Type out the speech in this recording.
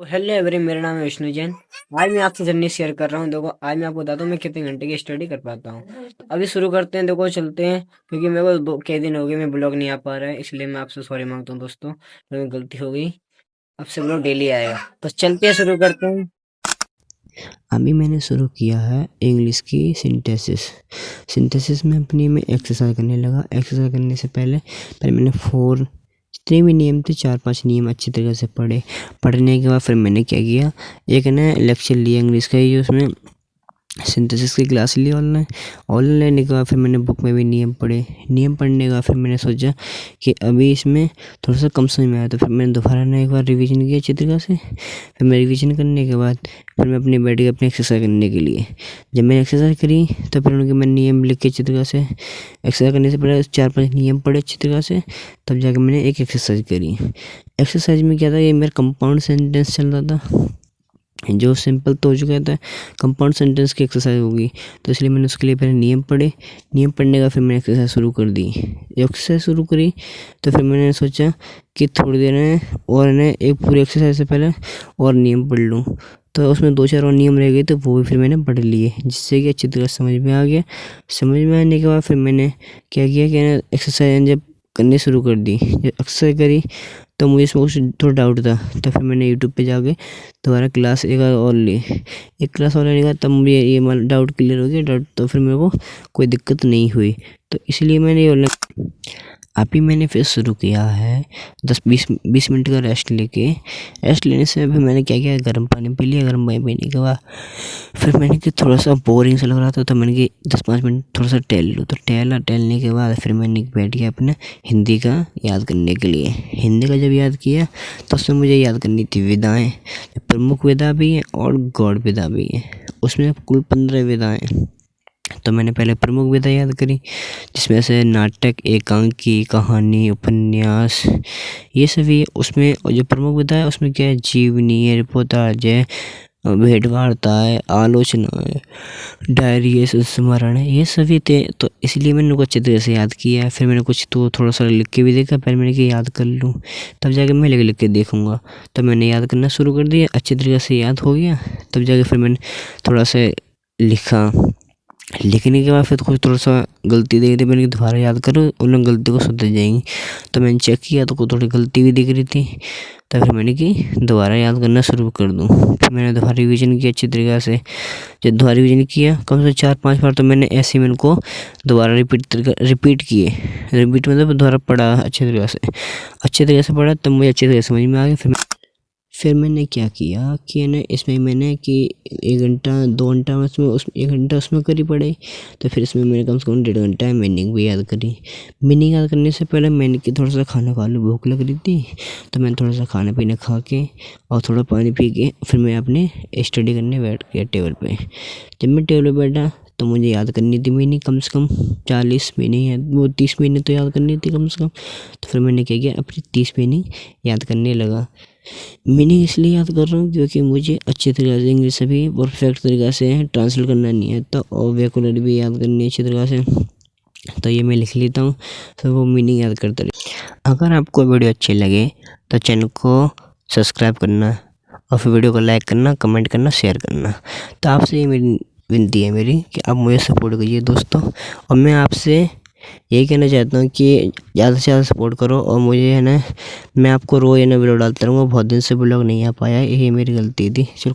तो hello every, मेरा नाम है विष्णु जैन। आज मैं आपसे जर्नी शेयर कर रहा हूँ। देखो, आज मैं आपको बताता हूँ मैं कितने घंटे की स्टडी कर पाता हूँ। तो अभी शुरू करते हैं। देखो, चलते हैं, क्योंकि मेरे को कई दिन हो गए मैं ब्लॉग नहीं आ पा रहा है, इसलिए मैं आपसे सॉरी मांगता हूँ दोस्तों, मेरी गलती हो गई। अब से ब्लॉग डेली आएगा। तो चलते हैं, शुरू करते हैं। अभी मैंने शुरू किया है इंग्लिश की सिंथेसिस में अपनी मैं एक्सरसाइज करने लगा। एक्सरसाइज करने से पहले मैंने जितने भी नियम थे 4-5 नियम अच्छी तरह से पढ़ने के बाद फिर मैंने क्या किया, एक ना लेक्चर लिया इंग्लिश का ही, उसमें सिंथेसिस की क्लास ली ऑनलाइन। ऑनलाइन लेने के बाद फिर मैंने बुक में भी नियम पढ़े। नियम पढ़ने के बाद फिर मैंने सोचा कि अभी इसमें थोड़ा सा कम समझ में आया, तो फिर मैंने दोबारा ना एक बार रिवीजन किया अच्छी तरह से। फिर मैं रिवीजन करने के बाद फिर मैं अपनी बैठ गया अपनी एक्सरसाइज करने के लिए। जब मैंने एक्सरसाइज करी तो फिर उनके मैंने नियम लिख के अच्छी तरह से, एक्सरसाइज करने से पहले 4-5 नियम पढ़े अच्छी तरह से, तब जाकर मैंने एक एक्सरसाइज करी। एक्सरसाइज में क्या था, ये मेरा कंपाउंड सेंटेंस चल रहा था, जो सिंपल तो हो चुका था, कंपाउंड सेंटेंस की एक्सरसाइज होगी, तो इसलिए मैंने उसके लिए पहले नियम पढ़े। नियम पढ़ने का फिर मैंने एक्सरसाइज शुरू कर दी। एक्सरसाइज शुरू करी तो फिर मैंने सोचा कि थोड़ी देर में और ने एक पूरी एक्सरसाइज से पहले और नियम पढ़ लूँ। तो उसमें 2-4 और नियम रह गए, तो वो भी फिर मैंने पढ़ लिए, जिससे कि अच्छी तरह समझ में आ गया। समझ में आने के बाद फिर मैंने क्या किया कि एक्सरसाइज जब करनी शुरू कर दी, जब एक्सरसाइज करी तो मुझे इसमें कुछ थोड़ा डाउट था, तो फिर मैंने यूट्यूब पे जाके दोबारा क्लास एक और ली। एक क्लास और लेने के बाद तब मुझे ये डाउट क्लियर हो गया। डाउट तो फिर मेरे को कोई दिक्कत नहीं हुई, तो इसलिए मैंने ये ऑनलाइन अभी मैंने फिर शुरू किया है 10-20 मिनट का रेस्ट लेके। रेस्ट लेने से अभी मैंने क्या किया, गर्म पानी पी लिया। गर्म पानी पीने के बाद फिर मैंने कि थोड़ा सा बोरिंग सा लग रहा था, तो मैंने कि 10-5 मिनट थोड़ा सा टहल लूँ। तो टहलने के बाद फिर मैंने बैठ गया अपना हिंदी का याद करने के लिए। हिंदी का जब याद किया तो उसमें मुझे याद करनी थी विधाएँ। प्रमुख विधा भी है और गौड़ विधा भी है, उसमें कुल 15 विधाएँ। तो मैंने पहले प्रमुख विधा याद करी, जिसमें से नाटक, एकांकी, कहानी, उपन्यास, ये सभी उसमें। और जो प्रमुख विधा है उसमें क्या है, जीवनी, रिपोर्टाज है, भेंट वार्ता है, आलोचना है, डायरी है, संस्मरण है, ये सभी थे। तो इसलिए मैंने उनको अच्छी तरह से याद किया है। फिर मैंने कुछ तो थोड़ा सा लिख के भी देखा, पहले मैंने कि याद कर लूँ, तब जाके मैं लिख के देखूँगा। तब मैंने याद करना शुरू कर दिया, अच्छी तरीके से याद हो गया। तब जाके फिर मैंने थोड़ा सा लिखा। लिखने के बाद फिर कुछ थोड़ा सा गलती दिख रही, मैंने दोबारा याद करो, उन गलती को सुधर जाएंगी। तो मैंने चेक किया तो थोड़ी गलती भी दिख रही थी, तो फिर मैंने कि दोबारा याद करना शुरू कर दूँ। फिर मैंने दोबारा रिवीजन किया अच्छी तरीक़े से। जब दोबारा रिवीजन किया कम से 4-5 बार, तो मैंने ऐसे ही को दोबारा रिपीट किए। रिपीट मतलब दोबारा पढ़ा अच्छी तरीके से पढ़ा, तब मुझे अच्छी तरह समझ में आ गया। फिर मैंने क्या किया कि ना इसमें मैंने कि 1 घंटा 2 घंटा में उसमें 1 घंटा उसमें करी पढ़ाई। तो फिर इसमें मैंने कम से कम 1.5 घंटा मीनिंग भी याद करी। मीनिंग याद करने से पहले मैंने कि थोड़ा सा खाना खा लूँ, भूख लग रही थी, तो मैंने थोड़ा सा खाना पीना खा के और थोड़ा पानी पी के फिर मैं अपने स्टडी करने बैठ गया टेबल पे। जब मैं टेबल पे बैठा तो मुझे याद करनी थी मीनिंग, कम से कम 40 मीनिंग है, वो 30 मीनिंग तो याद करनी थी कम से कम। तो फिर मैंने क्या किया, अपनी 30 मीनिंग याद करने लगा। मीनिंग इसलिए याद कर रहा हूँ क्योंकि मुझे अच्छी तरह से इंग्लिश भी परफेक्ट तरीक़े से ट्रांसलेट करना नहीं है, तो और वोकैबुलरी भी याद करनी है अच्छी तरह से। तो ये मैं लिख लेता हूँ, तो वो मीनिंग याद करता रहे। अगर आपको वीडियो अच्छी लगे तो चैनल को सब्सक्राइब करना, और फिर वीडियो को लाइक करना, कमेंट करना, शेयर करना। तो आपसे ये मेरी विनती है मेरी कि आप मुझे सपोर्ट करिए दोस्तों। और मैं आपसे यही कहना चाहता हूँ कि ज़्यादा से ज़्यादा सपोर्ट करो। और मुझे है ना, मैं आपको रोज़ वीडियो डालता रहूँगा। बहुत दिन से ब्लॉग नहीं आ पाया, यही मेरी गलती थी। चलो।